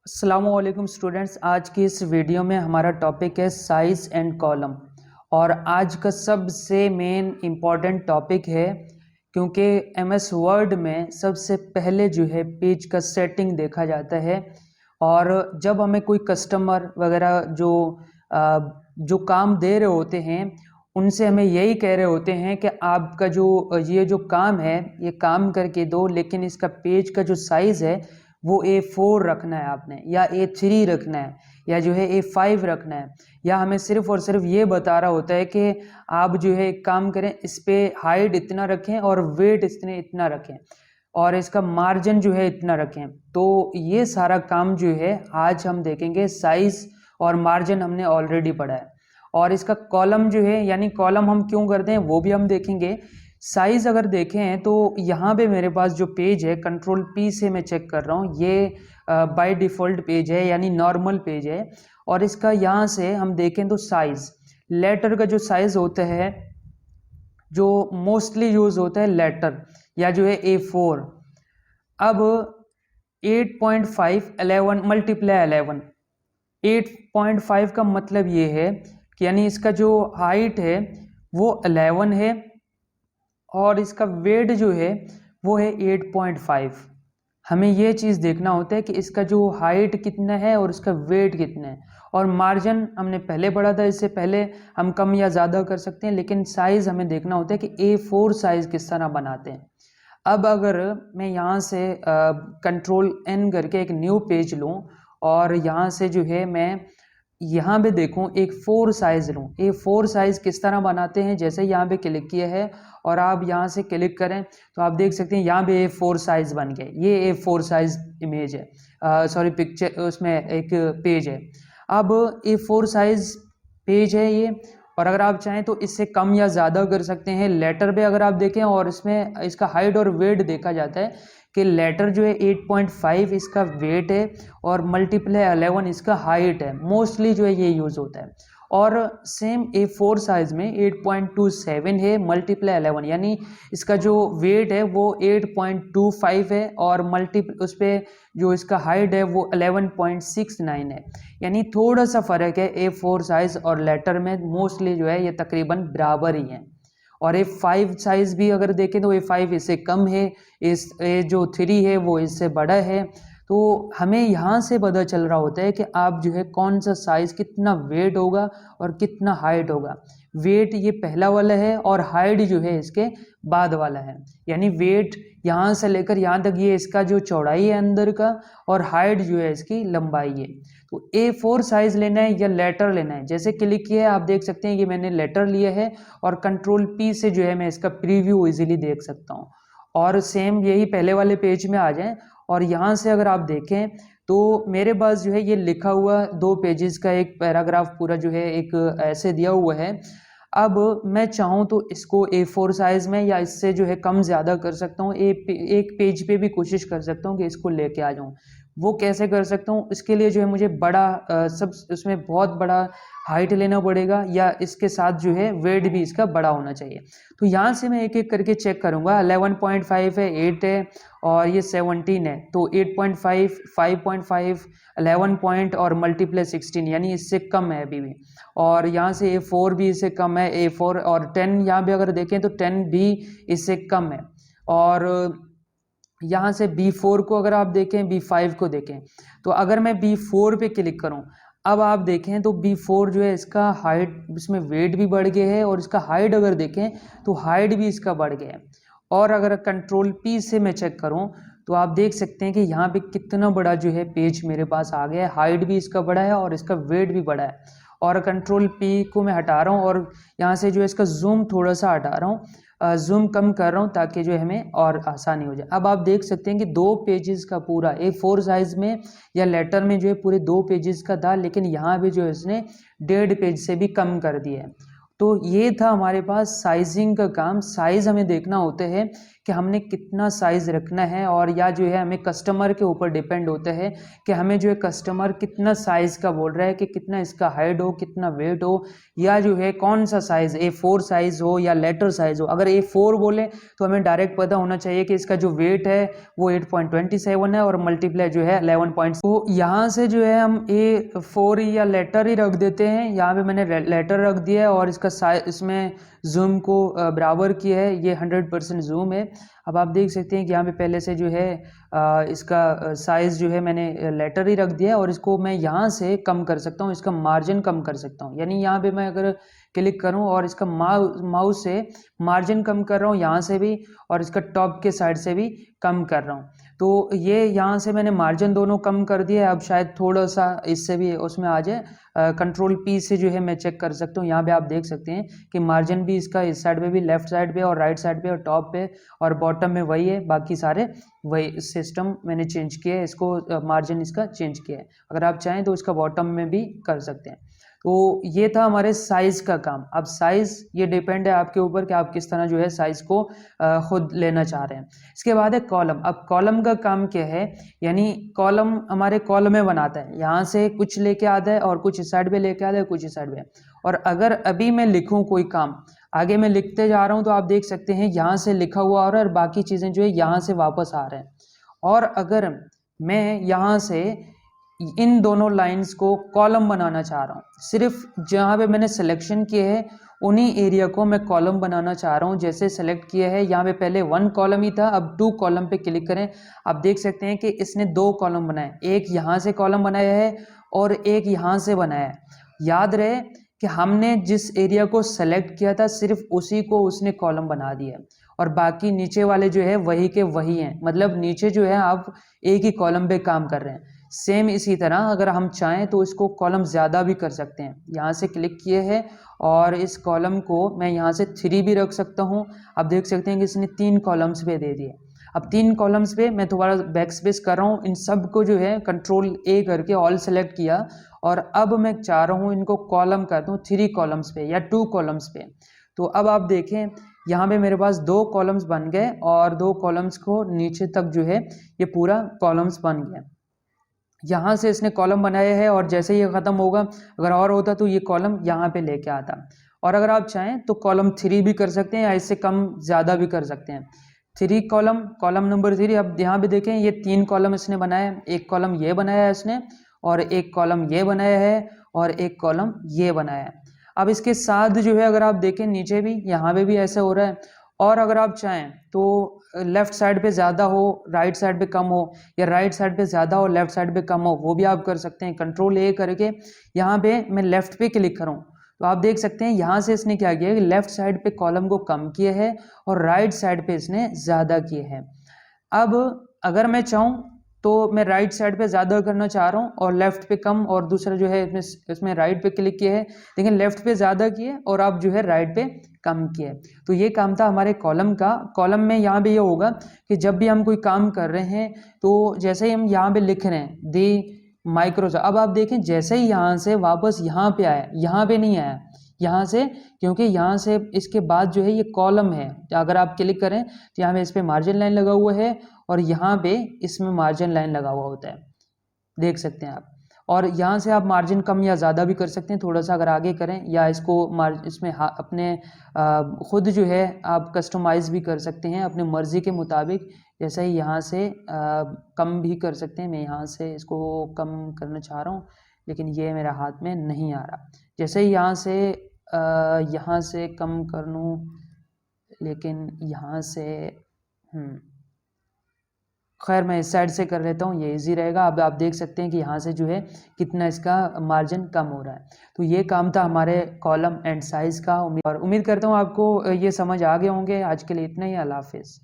अस्सलामुअलैकुम स्टूडेंट्स। आज की इस वीडियो में हमारा टॉपिक है साइज एंड कॉलम। और आज का सबसे मेन इम्पॉर्टेंट टॉपिक है क्योंकि एमएस वर्ड में सबसे पहले जो है पेज का सेटिंग देखा जाता है। और जब हमें कोई कस्टमर वगैरह जो काम दे रहे होते हैं उनसे हमें यही कह रहे होते हैं कि आपका जो काम है ये काम करके दो, लेकिन इसका पेज का जो साइज़ है वो A4 रखना है आपने, या A3 रखना है, या जो है A5 रखना है। या हमें सिर्फ और सिर्फ ये बता रहा होता है कि आप जो है एक काम करें, इस पे हाइट इतना रखें और वेट इतना रखें और इसका मार्जिन जो है इतना रखें। तो ये सारा काम जो है आज हम देखेंगे। साइज और मार्जिन हमने ऑलरेडी पढ़ा है, और इसका कॉलम जो है यानी कॉलम हम क्यों करते हैं वो भी हम देखेंगे। साइज अगर देखें तो यहाँ पे मेरे पास जो पेज है कंट्रोल P से मैं चेक कर रहा हूँ, ये बाय डिफ़ॉल्ट पेज है यानी नॉर्मल पेज है। और इसका यहाँ से हम देखें तो साइज लेटर का जो साइज होता है, जो मोस्टली यूज होता है लेटर या जो है A4। अब 8.5 11 मल्टीप्लाई 11, 8.5 का मतलब ये है कि यानी इसका जो हाइट है वो 11 है और इसका वेट जो है वो है 8.5। हमें ये चीज़ देखना होता है कि इसका जो हाइट कितना है और इसका वेट कितना है। और मार्जिन हमने पहले पढ़ा था, इससे पहले हम कम या ज़्यादा कर सकते हैं, लेकिन साइज़ हमें देखना होता है कि A4 साइज़ किस तरह बनाते हैं। अब अगर मैं यहाँ से कंट्रोल N करके एक न्यू पेज लूँ और यहाँ से जो है मैं यहाँ पे देखूँ एक 4 साइज़ लूँ, A4 साइज़ किस तरह बनाते हैं। जैसे यहाँ पे क्लिक किया है और आप यहाँ से क्लिक करें तो आप देख सकते हैं यहाँ पे A4 साइज़ बन गया। ये A4 साइज़ इमेज है, सॉरी पिक्चर, उसमें एक पेज है। अब A4 साइज़ पेज है ये, और अगर आप चाहें तो इससे कम या ज़्यादा कर सकते हैं। लेटर पे अगर आप देखें और इसमें इसका हाइट और वेट देखा जाता है कि लेटर जो है 8.5 इसका वेट है और मल्टीप्लाई 11 इसका हाइट है। मोस्टली जो है ये यूज़ होता है। और सेम A4 साइज में 8.27 है मल्टीप्लाई 11, यानी इसका जो वेट है वो 8.25 है और उस पर जो इसका हाइट है वो 11.69 है। यानी थोड़ा सा फ़र्क है A4 साइज़ और लेटर में। मोस्टली जो है ये तकरीबन बराबर ही है। और A5 साइज़ भी अगर देखें तो A5 इससे कम है, जो 3 है वो इससे बड़ा है। तो हमें यहाँ से पता चल रहा होता है कि आप जो है कौन सा साइज़, कितना वेट होगा और कितना हाइट होगा। वेट ये पहला वाला है और हाइट जो है इसके बाद वाला है। यानी वेट यहाँ से लेकर यहाँ तक ये इसका जो चौड़ाई है अंदर का, और हाइट जो है इसकी लंबाई है। तो A4 साइज़ लेना है या लेटर लेना है। जैसे क्लिक किया है आप देख सकते हैं कि मैंने लेटर लिया है और कंट्रोल P से जो है मैं इसका प्रीव्यू इजीली देख सकता हूँ। और सेम यही पहले वाले पेज में आ जाएं और यहाँ से अगर आप देखें तो मेरे पास जो है ये लिखा हुआ 2 पेजेस का एक पैराग्राफ पूरा जो है एक ऐसे दिया हुआ है। अब मैं चाहूँ तो इसको A4 साइज़ में या इससे जो है कम ज़्यादा कर सकता हूँ। एक पेज पे भी कोशिश कर सकता हूँ कि इसको लेके आ जाऊँ। वो कैसे कर सकता हूँ, इसके लिए जो है मुझे बड़ा सब उसमें बहुत बड़ा हाइट लेना पड़ेगा, या इसके साथ जो है वेट भी इसका बड़ा होना चाहिए। तो यहाँ से मैं एक एक करके चेक करूँगा। 11.5 है, 8 है और ये 17 है। तो 8.5, 5.5, 11 पॉइंट और मल्टीप्लाई 16, यानी इससे कम है अभी भी। और यहाँ से A4 भी इससे कम है, A4 और 10 यहाँ भी अगर देखें तो 10 भी इससे कम है। और यहाँ से B4 को अगर आप देखें, B5 को देखें, तो अगर मैं B4 पे क्लिक करूँ, अब आप देखें तो B4 जो है इसका हाइट, इसमें वेट भी बढ़ गया है और इसका हाइट अगर देखें तो हाइट भी इसका बढ़ गया है। और अगर कंट्रोल P से मैं चेक करूँ तो आप देख सकते हैं कि यहाँ पे कितना बड़ा जो है पेज मेरे पास आ गया है। हाइट भी इसका बड़ा है और इसका वेट भी बड़ा है। और कंट्रोल P को मैं हटा रहा हूँ और यहाँ से जो है इसका जूम थोड़ा सा हटा रहा हूँ, जूम कम कर रहा हूँ ताकि जो है हमें और आसानी हो जाए। अब आप देख सकते हैं कि 2 पेजेस का पूरा A4 साइज़ में या लेटर में जो है पूरे 2 पेजेस का था, लेकिन यहाँ भी जो है इसने 1.5 पेज से भी कम कर दिया है। तो ये था हमारे पास साइजिंग का काम। साइज़ हमें देखना होता है कि हमने कितना साइज़ रखना है, और या जो है हमें कस्टमर के ऊपर डिपेंड होता है कि हमें जो है कस्टमर कितना साइज़ का बोल रहा है, कि कितना इसका हाइट हो, कितना वेट हो, या जो है कौन सा साइज़ A4 साइज़ हो या लेटर साइज़ हो। अगर A4 बोले तो हमें डायरेक्ट पता होना चाहिए कि इसका जो वेट है वो 8.27 है और मल्टीप्लाई जो है 11 पॉइंट। तो यहाँ से जो है हम A4 या लेटर ही रख देते हैं। यहाँ पे मैंने लेटर रख दिया है और इसका साइज, इसमें जूम को बराबर किया है, ये 100% जूम है। अब आप देख सकते हैं कि यहाँ पे पहले से जो है इसका साइज़ जो है मैंने लेटर ही रख दिया है, और इसको मैं यहाँ से कम कर सकता हूँ, इसका मार्जिन कम कर सकता हूँ। यानी यहाँ पे मैं अगर क्लिक करूँ और इसका माउस से मार्जिन कम कर रहा हूँ यहाँ से भी, और इसका टॉप के साइड से भी कम कर रहा हूँ। तो ये यहाँ से मैंने मार्जिन दोनों कम कर दिया है। अब शायद थोड़ा सा इससे भी उसमें आ जाए, कंट्रोल P से जो है मैं चेक कर सकता हूँ। यहाँ पे आप देख सकते हैं कि मार्जिन भी इसका इस साइड पे भी, लेफ्ट साइड पे और राइट साइड पे और टॉप पे और बॉटम में वही है, बाकी सारे वही सिस्टम मैंने चेंज किया है। इसको मार्जिन इसका चेंज किया है। अगर आप चाहें तो इसका बॉटम में भी कर सकते हैं। तो ये था हमारे साइज़ का काम। अब साइज़ ये डिपेंड है आपके ऊपर कि आप किस तरह जो है साइज़ को खुद लेना चाह रहे हैं। इसके बाद है कॉलम। अब कॉलम का काम क्या है, यानी कॉलम हमारे कॉलम में बनाता है, यहाँ से कुछ लेके आता है और कुछ इस साइड पे लेके आता है, कुछ इस साइड पे। और अगर अभी मैं लिखूँ कोई काम, आगे मैं लिखते जा रहा हूँ तो आप देख सकते हैं यहाँ से लिखा हुआ आ रहा है और बाकी चीज़ें जो है यहाँ से वापस आ रहे हैं। और अगर मैं यहाँ से इन दोनों लाइंस को कॉलम बनाना चाह रहा हूँ, सिर्फ जहाँ पे मैंने सिलेक्शन किए है उन्हीं एरिया को मैं कॉलम बनाना चाह रहा हूँ। जैसे सेलेक्ट किया है, यहाँ पे पहले 1 कॉलम ही था, अब 2 कॉलम पे क्लिक करें। आप देख सकते हैं कि इसने 2 कॉलम बनाए, एक यहाँ से कॉलम बनाया है और एक यहाँ से बनाया है। याद रहे कि हमने जिस एरिया को सेलेक्ट किया था सिर्फ उसी को उसने कॉलम बना दिया, और बाकी नीचे वाले जो है वही के वही हैं। मतलब नीचे जो है आप एक ही कॉलम पे काम कर रहे हैं। सेम इसी तरह अगर हम चाहें तो इसको कॉलम ज़्यादा भी कर सकते हैं। यहाँ से क्लिक किए हैं और इस कॉलम को मैं यहाँ से 3 भी रख सकता हूँ। आप देख सकते हैं कि इसने 3 कॉलम्स पे दे दिए। अब 3 कॉलम्स पे मैं दोबारा बैक स्पेस कर रहा हूँ, इन सब को जो है कंट्रोल A करके ऑल सेलेक्ट किया, और अब मैं चाह रहा हूँ इनको कॉलम कर दूँ 3 कॉलम्स पे या 2 कॉलम्स पे। तो अब आप देखें यहाँ पे मेरे पास 2 कॉलम्स बन गए और 2 कॉलम्स को नीचे तक जो है ये पूरा कॉलम्स बन गया। यहाँ से इसने कॉलम बनाया है और जैसे ये ख़त्म होगा, अगर और होता तो ये कॉलम यहाँ पे लेके आता। और अगर आप चाहें तो कॉलम 3 भी कर सकते हैं या इससे कम ज़्यादा भी कर सकते हैं। 3 कॉलम, कॉलम नंबर 3। अब यहाँ पे देखें ये 3 कॉलम इसने बनाया है, एक कॉलम ये बनाया है इसने, और एक कॉलम ये बनाया है, और एक कॉलम ये बनाया है। अब इसके साथ जो है अगर आप देखें नीचे भी, यहाँ पे भी ऐसे हो रहा है। और अगर आप चाहें तो लेफ्ट साइड पे ज़्यादा हो, राइट साइड पे कम हो, या राइट साइड पे ज़्यादा हो, लेफ्ट साइड पे कम हो, वो भी आप कर सकते हैं। कंट्रोल A करके यहाँ पे मैं लेफ्ट पे क्लिक करूँ तो आप देख सकते हैं यहाँ से इसने क्या किया है, लेफ्ट साइड पे कॉलम को कम किया है और राइट साइड पे इसने ज़्यादा किए हैं। अब अगर मैं चाहूँ तो मैं राइट साइड पे ज़्यादा करना चाह रहा हूँ और लेफ्ट पे कम, और दूसरा जो है इसमें राइट पे क्लिक किया है, लेकिन लेफ्ट पे ज़्यादा किए और आप जो है राइट पे कम किए। तो ये काम था हमारे कॉलम का। कॉलम में यहाँ पे ये होगा कि जब भी हम कोई काम कर रहे हैं तो जैसे ही हम यहाँ पे लिख रहे हैं दी माइक्रोसॉफ्ट, अब आप देखें जैसे ही यहाँ से वापस यहाँ पे आया, यहाँ पे नहीं आया, यहाँ से, क्योंकि यहाँ से इसके बाद जो है ये कॉलम है। अगर आप क्लिक करें तो यहाँ पे इस पे मार्जिन लाइन लगा हुआ है और यहाँ पे इसमें मार्जिन लाइन लगा हुआ होता है, देख सकते हैं आप। और यहाँ से आप मार्जिन कम या ज़्यादा भी कर सकते हैं, थोड़ा सा अगर आगे करें, या इसको इसमें अपने खुद जो है आप कस्टमाइज़ भी कर सकते हैं अपने मर्ज़ी के मुताबिक। जैसे ही यहाँ से कम भी कर सकते हैं। मैं यहाँ से इसको कम करना चाह रहा हूँ लेकिन ये मेरा हाथ में नहीं आ रहा। जैसे ही यहाँ से कम कर लूँ, लेकिन यहाँ से खैर मैं इस साइड से कर लेता हूँ, ये इजी रहेगा। अब आप देख सकते हैं कि यहाँ से जो है कितना इसका मार्जिन कम हो रहा है। तो ये काम था हमारे कॉलम एंड साइज़ का। उम्मीद करता हूँ आपको ये समझ आ गए होंगे। आज के लिए इतना ही। अल्लाह हाफिज़।